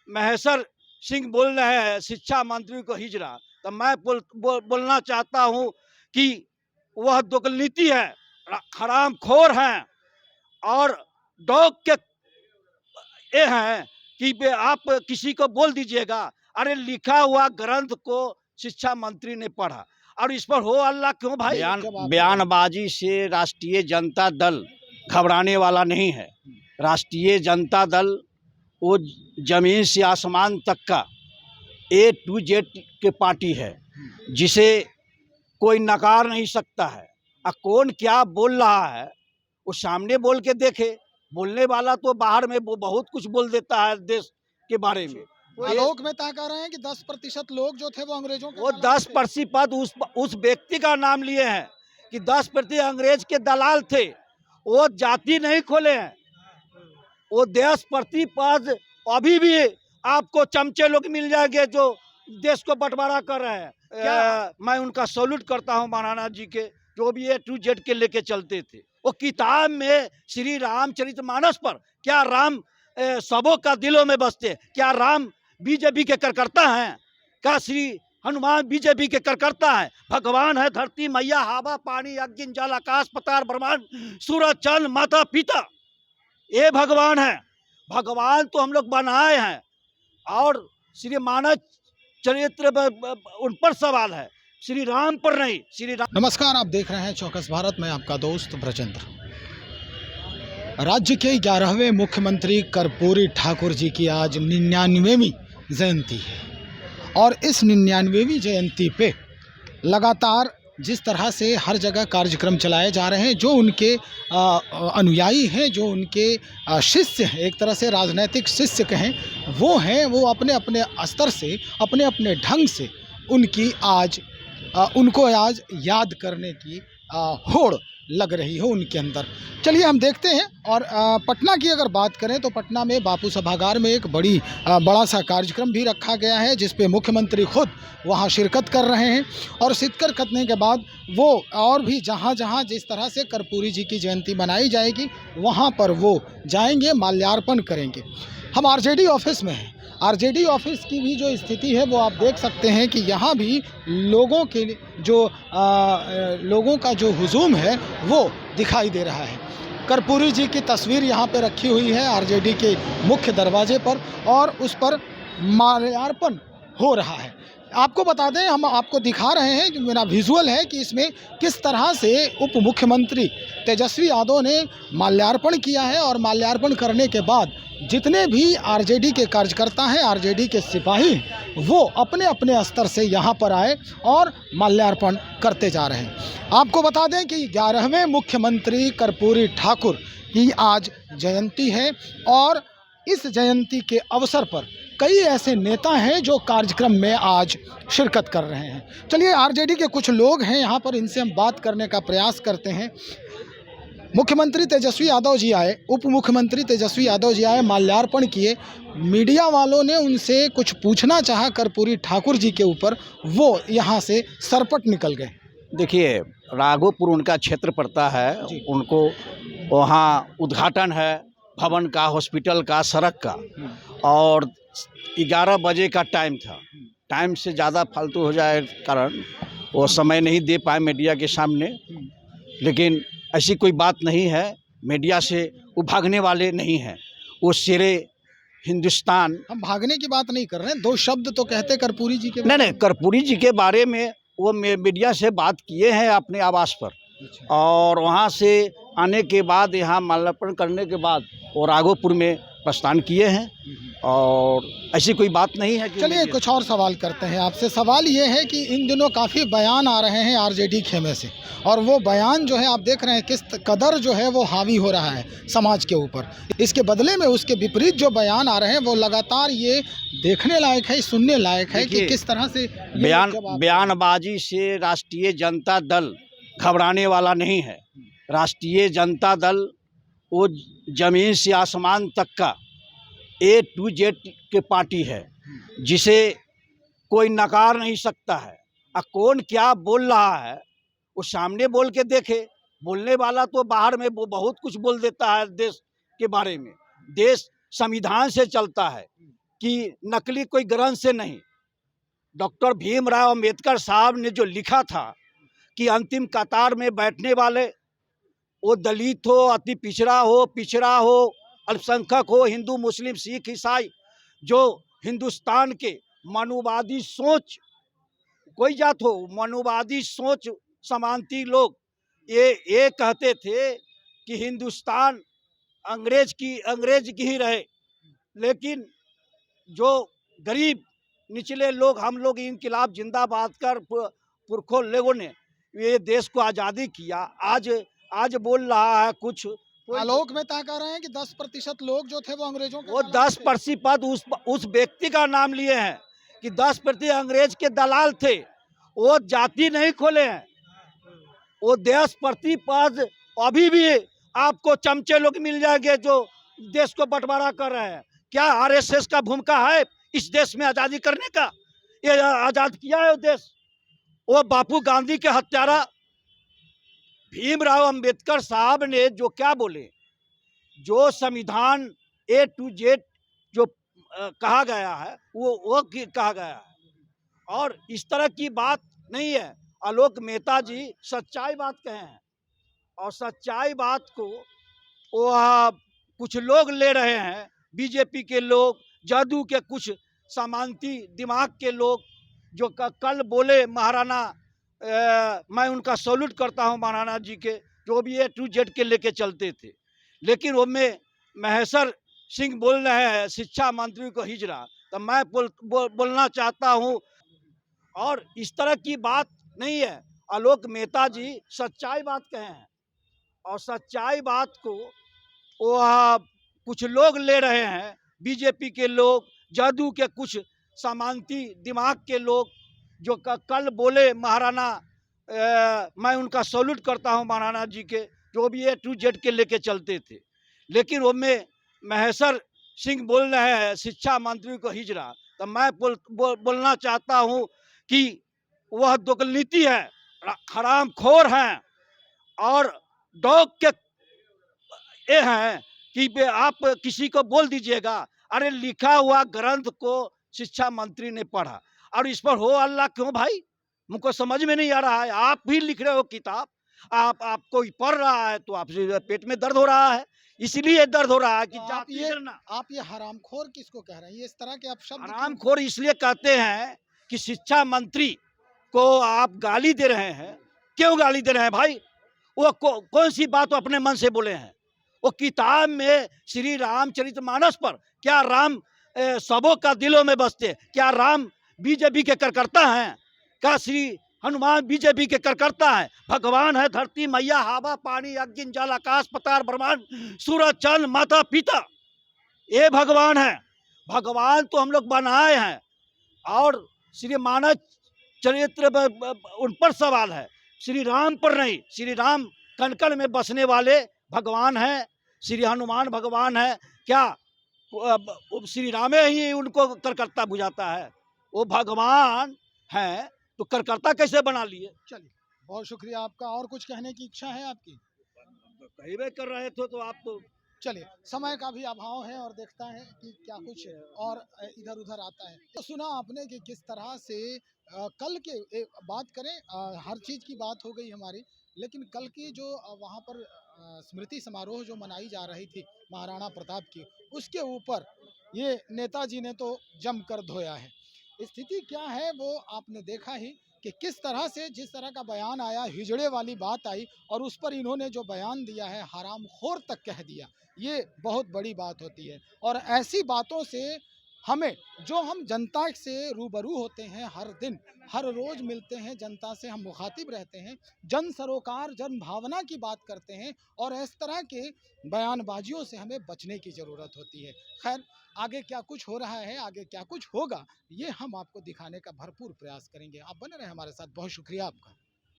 महेश्वर सिंह बोल रहे हैं शिक्षा मंत्री को हिजड़ा, तो मैं बोलना चाहता हूं कि वह दुर्नीति है, हरामखोर हैं और डॉग के ये हैं कि आप किसी को बोल दीजिएगा। अरे लिखा हुआ ग्रंथ को शिक्षा मंत्री ने पढ़ा और इस पर हो अल्लाह क्यों भाई? बयानबाजी से राष्ट्रीय जनता दल घबराने वाला नहीं है। राष्ट्रीय जनता दल वो जमीन से आसमान तक का A to Z के पार्टी है, जिसे कोई नकार नहीं सकता है। कौन क्या बोल रहा है वो सामने बोल के देखे। बोलने वाला तो बाहर में वो बहुत कुछ बोल देता है देश के बारे में। लोग में कह रहे हैं कि 10% लोग जो थे वो अंग्रेजों के, वो 10% उस व्यक्ति का नाम लिए हैं कि 10% अंग्रेज के दलाल थे। वो जाति नहीं खोले हैं, वो 10% अभी भी आपको चमचे लोग मिल जाएंगे जो देश को बंटवारा कर रहे हैं। क्या मैं उनका सैल्यूट करता हूं महाराणा जी के, जो भी A to Z के लेके चलते थे। वो किताब में श्री रामचरितमानस पर क्या राम सबों का दिलों में बसते, क्या राम बीजेपी के कार्यकर्ता हैं? क्या श्री हनुमान बीजेपी के कार्यकर्ता हैं? भगवान है धरती मैया हवा पानी अग्नि जल आकाश पताल ब्रह्मांड सूरज चंद्र माता पिता, ये भगवान है। भगवान तो हम लोग बनाए हैं और श्री मानव चरित्र उन पर सवाल है, श्री राम पर नहीं। श्री राम। नमस्कार, आप देख रहे हैं चौकस भारत में आपका दोस्त ब्रजेंद्र। राज्य के 11वें मुख्यमंत्री कर्पूरी ठाकुर जी की आज 99वीं जयंती है और इस 99वीं जयंती पे लगातार जिस तरह से हर जगह कार्यक्रम चलाए जा रहे हैं, जो उनके अनुयायी हैं, जो उनके शिष्य हैं, एक तरह से राजनीतिक शिष्य कहें, वो अपने अपने स्तर से, अपने अपने ढंग से उनको आज याद करने की होड़ लग रही हो उनके अंदर। चलिए हम देखते हैं। और पटना की अगर बात करें तो पटना में बापू सभागार में एक बड़ा सा कार्यक्रम भी रखा गया है, जिस पे मुख्यमंत्री खुद वहां शिरकत कर रहे हैं और शिरकत करने के बाद वो और भी जहां जहां जिस तरह से कर्पूरी जी की जयंती मनाई जाएगी वहां पर वो जाएंगे, माल्यार्पण करेंगे। हम आरजेडी ऑफिस में हैं। आरजेडी ऑफिस की भी जो स्थिति है वो आप देख सकते हैं कि यहाँ भी लोगों का जो हुजूम है वो दिखाई दे रहा है। कर्पूरी जी की तस्वीर यहाँ पे रखी हुई है आरजेडी के मुख्य दरवाजे पर और उस पर माल्यार्पण हो रहा है। आपको बता दें, हम आपको दिखा रहे हैं, जो मेरा विजुअल है कि इसमें किस तरह से उप मुख्यमंत्री तेजस्वी यादव ने माल्यार्पण किया है और माल्यार्पण करने के बाद जितने भी आरजेडी के कार्यकर्ता हैं, आरजेडी के सिपाही, वो अपने अपने स्तर से यहाँ पर आए और माल्यार्पण करते जा रहे हैं। आपको बता दें कि 11वें मुख्यमंत्री कर्पूरी ठाकुर की आज जयंती है और इस जयंती के अवसर पर कई ऐसे नेता हैं जो कार्यक्रम में आज शिरकत कर रहे हैं। चलिए, आरजेडी के कुछ लोग हैं यहाँ पर, इनसे हम बात करने का प्रयास करते हैं। मुख्यमंत्री तेजस्वी यादव जी आए, उप मुख्यमंत्री तेजस्वी यादव जी आए, माल्यार्पण किए। मीडिया वालों ने उनसे कुछ पूछना चाहा कर्पूरी ठाकुर जी के ऊपर, वो यहाँ से सरपट निकल गए। देखिए, राघोपुर उनका क्षेत्र पड़ता है, उनको वहाँ उद्घाटन है भवन का, हॉस्पिटल का, सड़क का, और 11 बजे का टाइम था। टाइम से ज़्यादा फालतू हो जाए कारण वो समय नहीं दे पाए मीडिया के सामने, लेकिन ऐसी कोई बात नहीं है। मीडिया से वो भागने वाले नहीं हैं, वो शेरे हिंदुस्तान। हम भागने की बात नहीं कर रहे हैं, 2 शब्द तो कहते कर्पूरी जी के। नहीं, कर्पूरी जी के बारे में वो मीडिया से बात किए हैं अपने आवास पर। अच्छा। और वहाँ से आने के बाद यहाँ माल्यार्पण करने के बाद वो राघोपुर में प्रस्थान किए हैं और ऐसी कोई बात नहीं है। चलिए, कुछ और सवाल करते हैं आपसे। सवाल ये है कि इन दिनों काफ़ी बयान आ रहे हैं आरजेडी खेमे से, और वो बयान जो है आप देख रहे हैं किस कदर जो है वो हावी हो रहा है समाज के ऊपर। इसके बदले में उसके विपरीत जो बयान आ रहे हैं वो लगातार ये देखने लायक है, सुनने लायक है कि किस तरह से बयानबाजी से राष्ट्रीय जनता दल घबराने वाला नहीं है। राष्ट्रीय जनता दल वो जमीन से आसमान तक का A to Z के पार्टी है, जिसे कोई नकार नहीं सकता है। कौन क्या बोल रहा है वो सामने बोल के देखे। बोलने वाला तो बाहर में वो बहुत कुछ बोल देता है देश के बारे में। देश संविधान से चलता है, कि नकली कोई ग्रंथ से नहीं। डॉक्टर भीमराव अंबेडकर साहब ने जो लिखा था कि अंतिम कतार में बैठने वाले, वो दलित हो, अति पिछड़ा हो, अल्पसंख्यक हो, हिंदू मुस्लिम सिख ईसाई, जो हिंदुस्तान के मनुवादी सोच, कोई जात हो, मनुवादी सोच समानती लोग ये कहते थे कि हिंदुस्तान अंग्रेज की ही रहे। लेकिन जो गरीब निचले लोग, हम लोग इनकलाब जिंदाबाद कर पुरखों लोगों ने ये देश को आज़ादी किया। आज बोल रहा है कुछ आलोक मेहता कह रहे हैं कि 10% लोग जो थे वो अंग्रेजों के वो दलाल थे। 10% उस व्यक्ति का नाम लिए हैं कि 10% अंग्रेज के दलाल थे। वो जाति नहीं खोले हैं, वो 10% अभी भी आपको चमचे लोग मिल जाएंगे जो देश को बंटवारा कर रहे हैं। क्या आरएसएस का भूमिका है इस देश में आजादी करने का? ये आजाद किया है वो देश। वो बापू गांधी के हत्यारा भीमराव अंबेडकर साहब ने जो क्या बोले, जो संविधान A to Z जो कहा गया है वो कहा गया है। और इस तरह की बात नहीं है। आलोक मेहता जी सच्चाई बात कहे हैं, और सच्चाई बात को वो कुछ लोग ले रहे हैं, बीजेपी के लोग, जादू के कुछ सामंती दिमाग के लोग, जो कल बोले महाराणा, मैं उनका सैल्यूट करता हूं महाराणा जी के, जो भी A to Z के लेके चलते थे। लेकिन वो में महेश्वर सिंह बोल रहे हैं शिक्षा मंत्री को हिजड़ा, तो मैं बोलना चाहता हूं। और इस तरह की बात नहीं है। आलोक मेहता जी सच्चाई बात कहे हैं, और सच्चाई बात को वो कुछ लोग ले रहे हैं, बीजेपी के लोग, जादू के कुछ सामंती दिमाग के लोग, जो कल बोले महाराणा, मैं उनका सैल्यूट करता हूं महाराणा जी के, जो भी A to Z के लेके चलते थे। लेकिन वो में महेश्वर सिंह बोल रहे हैं शिक्षा मंत्री को हिजड़ा, तो मैं बोलना चाहता हूं कि वह दुर्नीति है, हरामखोर हैं, और डॉग के ये हैं कि आप किसी को बोल दीजिएगा, अरे लिखा हुआ ग्रंथ को शिक्षा मंत्री ने पढ़ा, और इस पर हो अल्लाह क्यों भाई? मुझको समझ में नहीं आ रहा है। आप भी लिख रहे हो किताब, आप कोई पढ़ रहा है तो आप पेट में दर्द हो रहा है, इसलिए दर्द हो रहा है कि आप ये हरामखोर किसको कह रहे हैं? ये इस तरह के आप शब्द हरामखोर इसलिए कहते हैं कि शिक्षा मंत्री को आप गाली दे रहे हैं। क्यों गाली दे रहे हैं भाई? वो कौन सी बात अपने मन से बोले हैं? वो किताब में श्री रामचरितमानस पर, क्या राम सबों का दिलों में बसते? क्या राम बीजेपी के कार्यकर्ता हैं? क्या श्री हनुमान बीजेपी के कार्यकर्ता है? भगवान है धरती मैया, हवा पानी अग्नि जल आकाश पताल ब्रह्मांड सूरज चंद्र माता पिता, ये भगवान है। भगवान तो हम लोग बनाए हैं, और श्री मानव चरित्र उन पर सवाल है, श्री राम पर नहीं। श्री राम कण में बसने वाले भगवान हैं, श्री हनुमान भगवान है। क्या श्री रामे ही उनको कार्यकर्ता बुझाता है? वो भगवान है तो कार्यकर्ता कैसे बना लिए? चलिए, बहुत शुक्रिया आपका। और कुछ कहने की इच्छा है आपकी? कही कर रहे थे तो आप तो चलिए, समय का भी अभाव है और देखता है कि क्या कुछ और इधर उधर आता है। तो सुना आपने कि किस तरह से कल के बात करें, हर चीज़ की बात हो गई हमारी, लेकिन कल की जो वहाँ पर स्मृति समारोह जो मनाई जा रही थी महाराणा प्रताप की, उसके ऊपर ये नेताजी ने तो जमकर धोया है। स्थिति क्या है वो आपने देखा ही कि किस तरह से, जिस तरह का बयान आया, हिजड़े वाली बात आई, और उस पर इन्होंने जो बयान दिया है हरामखोर तक कह दिया। ये बहुत बड़ी बात होती है, और ऐसी बातों से हमें, जो हम जनता से रूबरू होते हैं, हर दिन हर रोज़ मिलते हैं जनता से, हम मुखातिब रहते हैं, जन सरोकार जन भावना की बात करते हैं, और इस तरह के बयानबाजियों से हमें बचने की ज़रूरत होती है। खैर, आगे क्या कुछ हो रहा है, आगे क्या कुछ होगा, ये हम आपको दिखाने का भरपूर प्रयास करेंगे। आप बने रहें हमारे साथ। बहुत शुक्रिया आपका।